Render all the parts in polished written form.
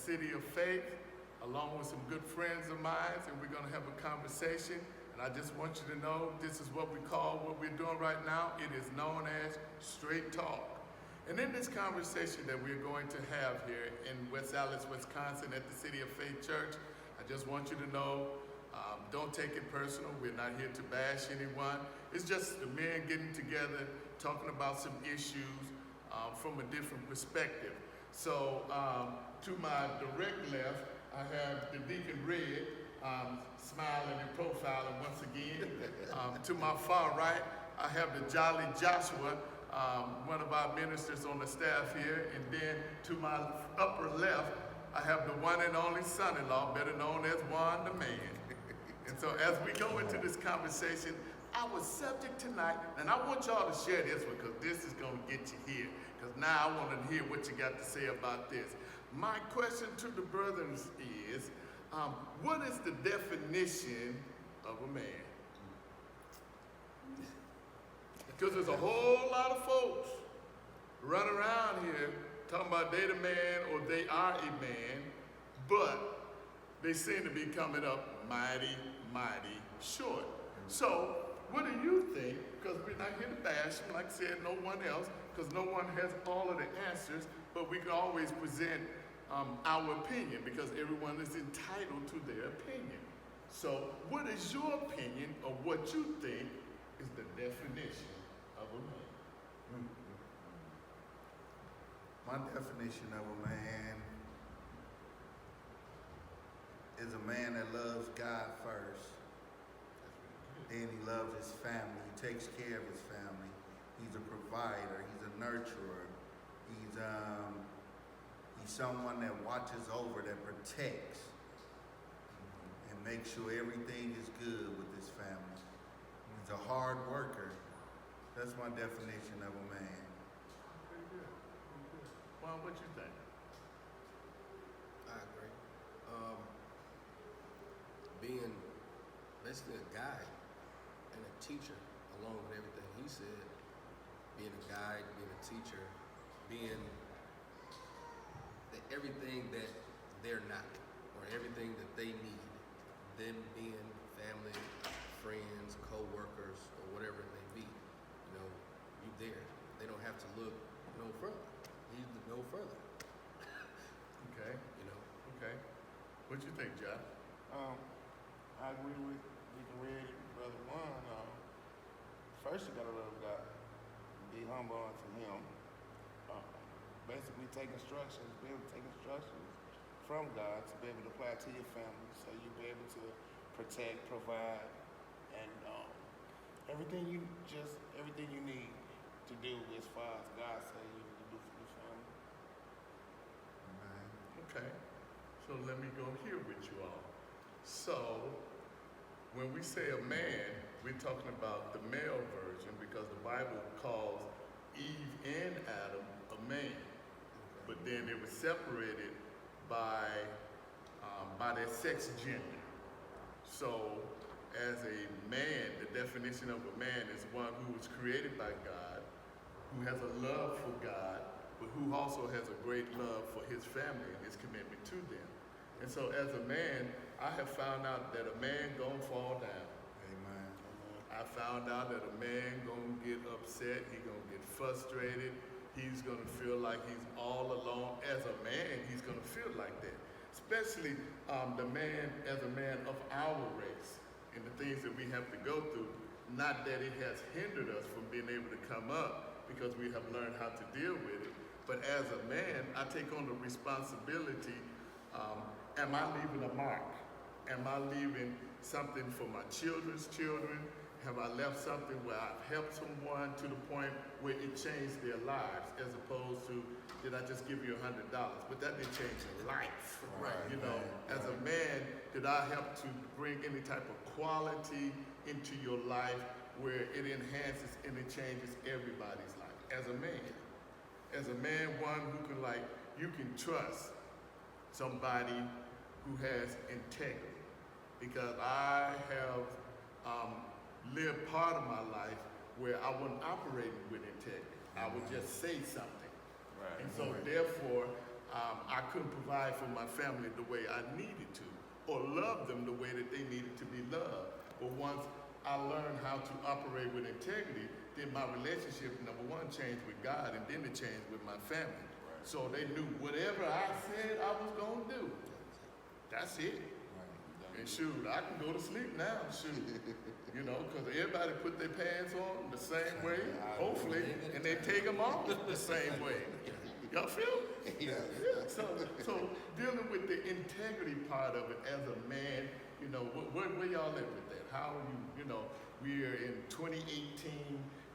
City of Faith, along with some good friends of mine, and we're going to have a conversation. And I just want you to know this is what we call what we're doing right now. It is known as Straight Talk. And in this conversation that we're going to have here in West Allis, Wisconsin at the City of Faith Church, I just want you to know, don't take it personal. We're not here to bash anyone. It's just the men getting together, talking about some issues from a different perspective. So to my direct left, I have the Deacon Red, smiling and profiling once again. To my far right, I have the Jolly Joshua, one of our ministers on the staff here. And then to my upper left, I have the one and only son-in-law, better known as Juan the Man. And so as we go into this conversation, our subject tonight, and I want y'all to share this one because this is going to get you here. Because now I want to hear what you got to say about this. My question to the brothers is, what is the definition of a man? Because there's a whole lot of folks running around here talking about they the man or they are a man, but they seem to be coming up mighty, mighty short. So what do you think? Because we're not here to bash them, like I said, no one else, because no one has all of the answers, but we can always present our opinion because everyone is entitled to their opinion. So what is your opinion of what you think is the definition of a man? My definition of a man is a man that loves God first. Then he loves his family. He takes care of his family. He's a provider. He's a nurturer. He's someone that watches over, that protects, and makes sure everything is good with his family. He's a hard worker. That's my definition of a man. Pretty good. Pretty good. Well, what you think? I agree. Being basically a guide and a teacher, along with everything he said, being a guide, being a teacher, being everything that they're not, or everything that they need, them being family, friends, co-workers, or whatever it may be. You know, you there. They don't have to look no further. He's no further. Okay. You know. Okay. What you think, Josh? I agree with Deacon Red and Brother Juan. First, you gotta love God. Be humble unto Him. Basically, take instructions. Be able to take instructions from God to be able to apply to your family, so you'll be able to protect, provide, and everything you need to do as far as God says you need to do for your family. Okay. So let me go here with you all. So when we say a man, we're talking about the male version because the Bible calls Eve and Adam a man. But then it was separated by their sex gender. So as a man, the definition of a man is one who was created by God, who has a love for God, but who also has a great love for his family and his commitment to them. And so as a man, I have found out that a man gonna fall down. Amen. I found out that a man gonna get upset, he gonna get frustrated, he's gonna feel like he's all alone. As a man, he's gonna feel like that. Especially the man as a man of our race and the things that we have to go through. Not that it has hindered us from being able to come up because we have learned how to deal with it. But as a man, I take on the responsibility. Am I leaving a mark? Am I leaving something for my children's children? Have I left something where I've helped someone to the point where it changed their lives, as opposed to, did I just give you $100? But that didn't change your life. Right. You know, as a man, did I help to bring any type of quality into your life where it enhances and it changes everybody's life? As a man, one who can, like, you can trust somebody who has integrity. Because I have lived part of my life where I wasn't operating with integrity. I would just say something. Right. And so therefore, I couldn't provide for my family the way I needed to, or love them the way that they needed to be loved. But once I learned how to operate with integrity, then my relationship, number one, changed with God, and then it changed with my family. Right. So they knew whatever I said I was gonna do, that's it. And shoot, I can go to sleep now, shoot. You know, because everybody put their pants on the same way, hopefully, and they take them off the same way. Y'all feel? Yeah. So dealing with the integrity part of it as a man, you know, where y'all at with that? How are you know, we are in 2018,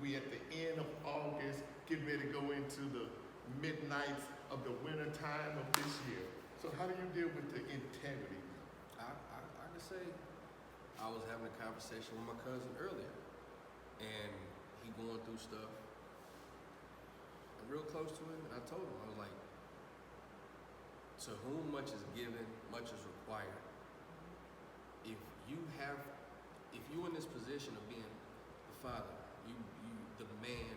we at the end of August, getting ready to go into the midnights of the winter time of this year. So how do you deal with the integrity? I can say I was having a conversation with my cousin earlier, and he going through stuff. I'm real close to him, and I told him, I was like, to whom much is given, much is required. If you in this position of being the father, you the man,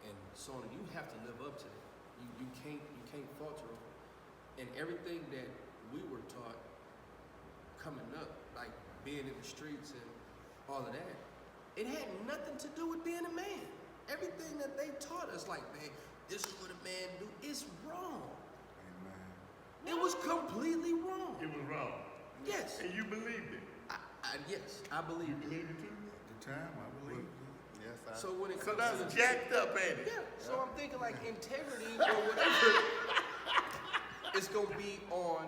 and so on, you have to live up to that. You can't falter over it. And everything that we were taught coming up, like being in the streets and all of that, it had nothing to do with being a man. Everything that they taught us, like, man, this is what a man do, is wrong. Amen. It was completely wrong. It was wrong. Yes. And you believed it. Yes, I believe You it. believed it too? At the time, I believe. Yes, I. So when it So comes that's to the jacked up, ain't it? yeah, so I'm thinking like integrity or whatever, it's gonna be on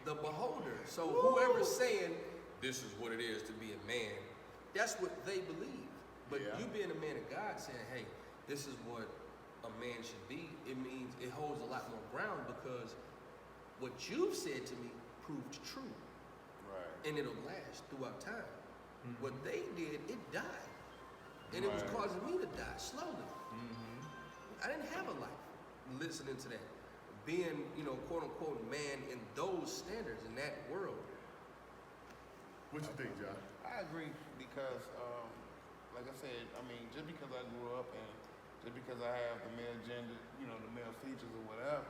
the beholder. So whoever's saying this is what it is to be a man, that's what they believe. But Yeah. you being a man of God saying, hey, this is what a man should be, it means it holds a lot more ground because what you've said to me proved true. Right. And it'll last throughout time. What they did, it died. And it was Right. causing me to die slowly. I didn't have a life listening to that. Being, you know, quote unquote man in those standards in that world. What you think, John? I agree because, like I said, I mean, just because I grew up and just because I have the male gender, you know, the male features or whatever,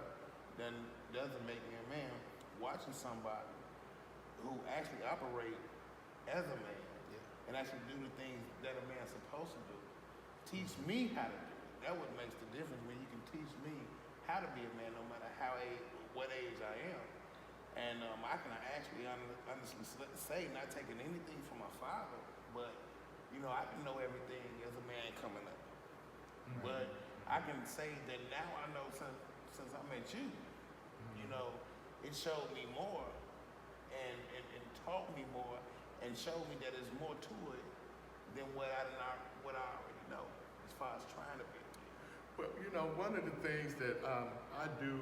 then doesn't make me a man. Watching somebody who actually operate as a man Yeah. and actually do the things that a man's supposed to do, teach me how to do it. That what makes the difference when you can teach me how to be a man, no matter what age I am. And I can actually honestly say, not taking anything from my father, but you know, I can know everything as a man coming up. But I can say that now I know since I met you, you know, it showed me more and taught me more and showed me that there's more to it than what I already know as far as trying to be. Well, you know, one of the things that I do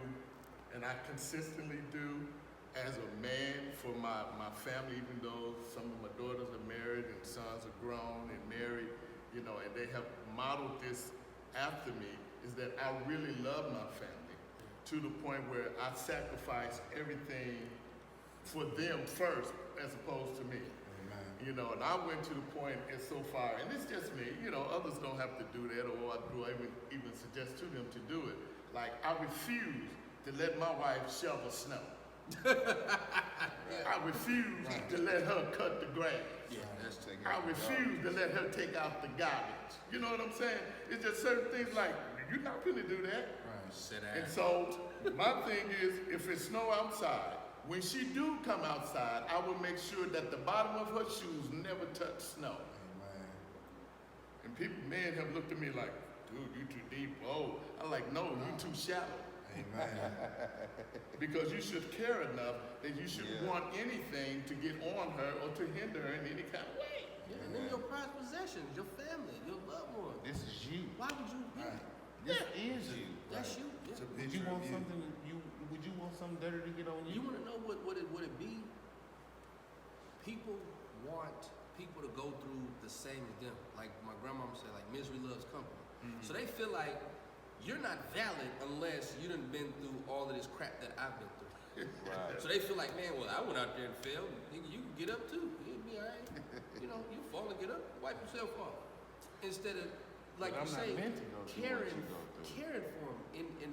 and I consistently do as a man for my family, even though some of my daughters are married and sons are grown and married, you know, and they have modeled this after me, is that I really love my family to the point where I sacrifice everything for them first as opposed to me. Amen. You know, and I went to the point and so far, and it's just me, you know, others don't have to do that, or do I even suggest to them to do it. Like, I refuse to let my wife shovel snow. I refuse to let her cut the grass. Yeah, that's taking I refuse to let her take out the garbage. You know what I'm saying? It's just certain things like, you're not gonna do that. Right. sit And down. so, my thing is, if it's snow outside, when she do come outside, I will make sure that the bottom of her shoes never touch snow. Amen. And men have looked at me like, dude, you too deep. Oh, I'm like, no, you too shallow. Amen. Because you should care enough that you should want anything to get on her or to hinder her in any kind of way. Yeah, and then your prized possessions, your family, your loved ones. This is you. Why would you? Yeah, This is you. that's you. Yeah. It's a Did you picture want of something? Would you want something dirty to get on You you? want to know what it be? People want people to go through the same as them. Like my grandmama said, like misery loves company. So they feel like you're not valid unless you done been through all of this crap that I've been through. Right. So they feel like, man, well, I went out there and failed. Nigga, you can get up too. You'll be all right. You know, you fall and get up, wipe yourself off. Instead of, like But you I'm not say, meant to go through what caring you go through. for them and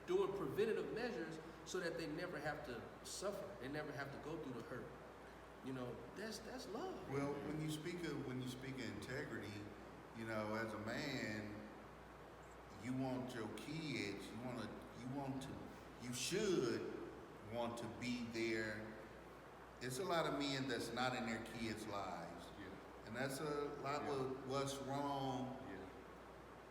doing preventative measures so that they never have to suffer. They never have to go through the hurt. You know, that's love. Well, when you speak of integrity, you know, as a man, you want your kids, you should want to be there. It's a lot of men that's not in their kids' lives, and that's a lot of what's wrong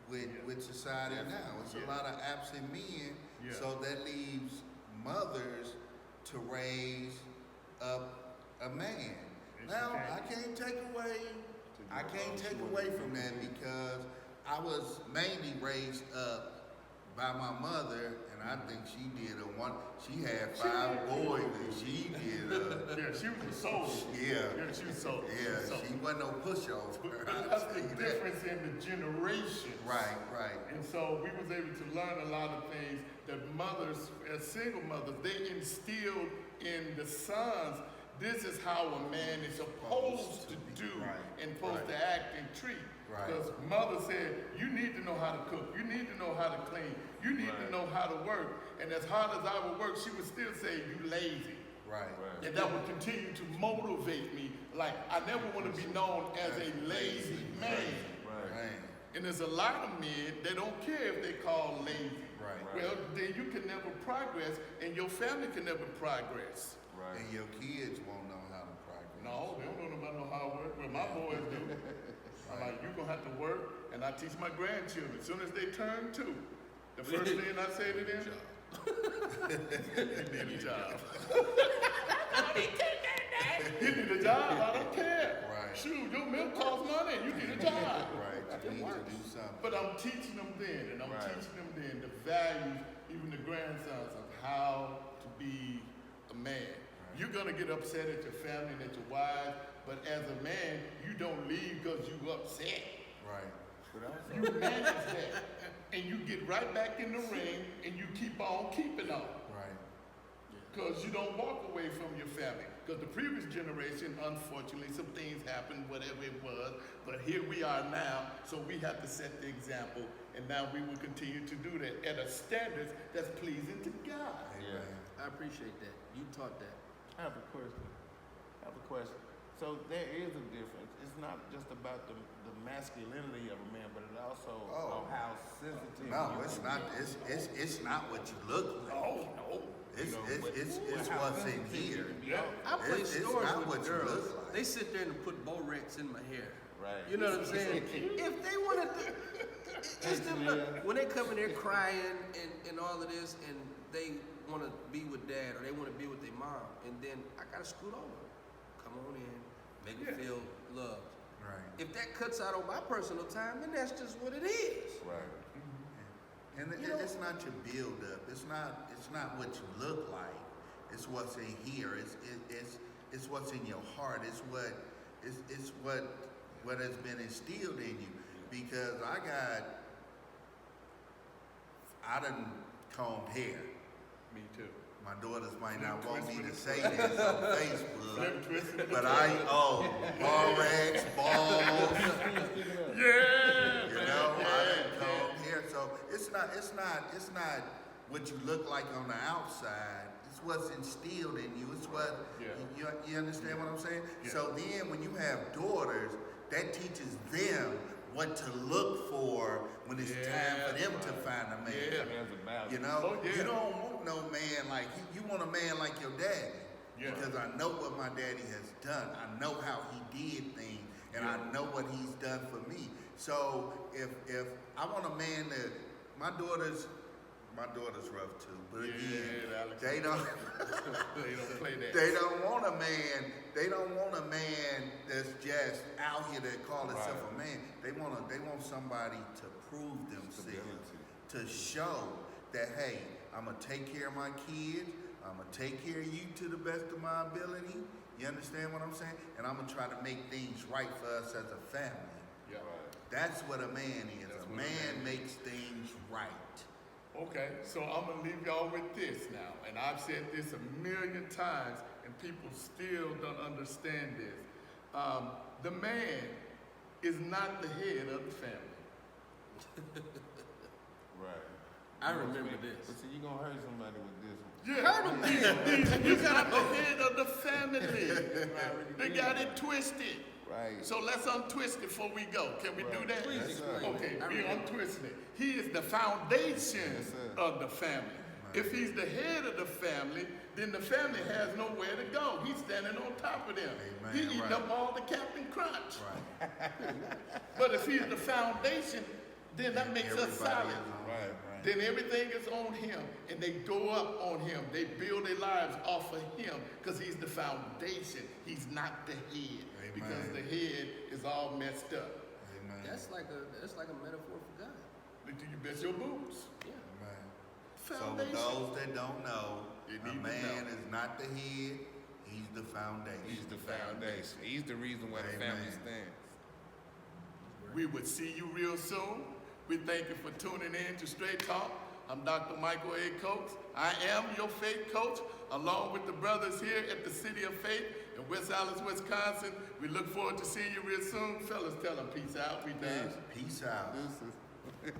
with society now. It's a lot of absent men, so that leaves mothers to raise up a man. Now I can't take away from that because I was mainly raised up by my mother, and I think she did she had 5 boys and she did Yeah, she was a soul. Yeah, she was soul. yeah, she wasn't no pushover. But that's the difference in the generations. Right. And so we was able to learn a lot of things that mothers, as single mothers, they instilled in the sons. This is how a man is supposed to do and supposed to act and treat. Because mother said, you need to know how to cook. You need to know how to clean. You need to know how to work. And as hard as I would work, she would still say, you lazy. And that would continue to motivate me. Like, I never want to be known as a lazy man. And there's a lot of men, they don't care if they call lazy. Well, then you can never progress, and your family can never progress. And your kids won't know how to progress. No, they don't know how to work. Well, my boys do. I'm like, you're going to have to work, and I teach my grandchildren. As soon as they turn 2, the first thing I say to them, you need a job. You need a job, I don't care. Shoot, your milk costs money, you need a job. You need to do something. But I'm teaching them then, and I'm teaching them then the values, even the grandsons, of how to be a man. You're gonna get upset at your family and at your wife, but as a man, you don't leave because you upset. You manage that, and you get right back in the ring, and you keep on keeping on. Because you don't walk away from your family. Because the previous generation, unfortunately, some things happened, whatever it was, but here we are now, so we have to set the example, and now we will continue to do that at a standard that's pleasing to God. I appreciate that. You taught that. I have a question. So there is a difference. It's not just about the masculinity of a man, but it also how sensitive. No, it's not. It's not what you look like. No. It's what's in here. I play It's stories not what with you girls. look like. They sit there and put Borex in my hair. Right. You know what I'm saying? If they want to, it's them, look, when they come in there crying and all of this, and they want to be with dad or they want to be with their mom, and then I gotta scoot over. Come on in, make them feel loved. If that cuts out on my personal time, then that's just what it is. And it's not your build up. It's not what you look like. It's what's in here. It's what's in your heart. It's what has been instilled in you. Because I done combed hair. Me too. My daughters might not want me to say this on Facebook, but Borex, balls. You know, I done combed hair. So it's not what you look like on the outside. It's what's instilled in you. It's what you understand what I'm saying? So then when you have daughters, that teaches them what to look for when it's time for them to find a man. You know, you don't want no man like you want a man like your daddy. Because I know what my daddy has done. I know how he did things, and I know what he's done for me. So if I want a man that my daughter's rough too, but again, they don't play that. They don't want a man. They don't want a man that's just out here that call himself a man. They want somebody to prove themselves, to show that hey, I'm gonna take care of my kids. I'm gonna take care of you to the best of my ability. You understand what I'm saying? And I'm gonna try to make things right for us as a family. That's what a man is. A man makes things right. Okay, so I'm gonna leave y'all with this now, and I've said this a million times, and people still don't understand this. The man is not the head of the family. I remember this. But see, you gonna hurt somebody with this one. Yeah, he's not the head of the family. They got it twisted. Right. So let's untwist it before we go. Can we do that? Please explain. Okay, I we remember. untwisting it. He is the foundation Yes, sir. of the family. If he's the head of the family, then the family has nowhere to go. He's standing on top of them. Amen, He eating right. up all the Captain Crunch. Right. But if he's the foundation, then that makes us Everybody solid. is on Right, it. right. Then everything is on him, and they go up on him. They build their lives off of him because he's the foundation. He's not the head, Amen. because the head is all messed up. Amen. That's like a metaphor for God. But do you bet your boots? Yeah. Amen. So Foundation. those that don't know, You a need to man know. is not the head, he's the foundation. He's the foundation. He's the reason why the Amen. family stands. We would see you real soon. We thank you for tuning in to Straight Talk. I'm Dr. Michael A. Coates. I am your faith coach, along with the brothers here at the City of Faith in West Allis, Wisconsin. We look forward to seeing you real soon. Fellas, tell them peace out. We done. Peace out. This is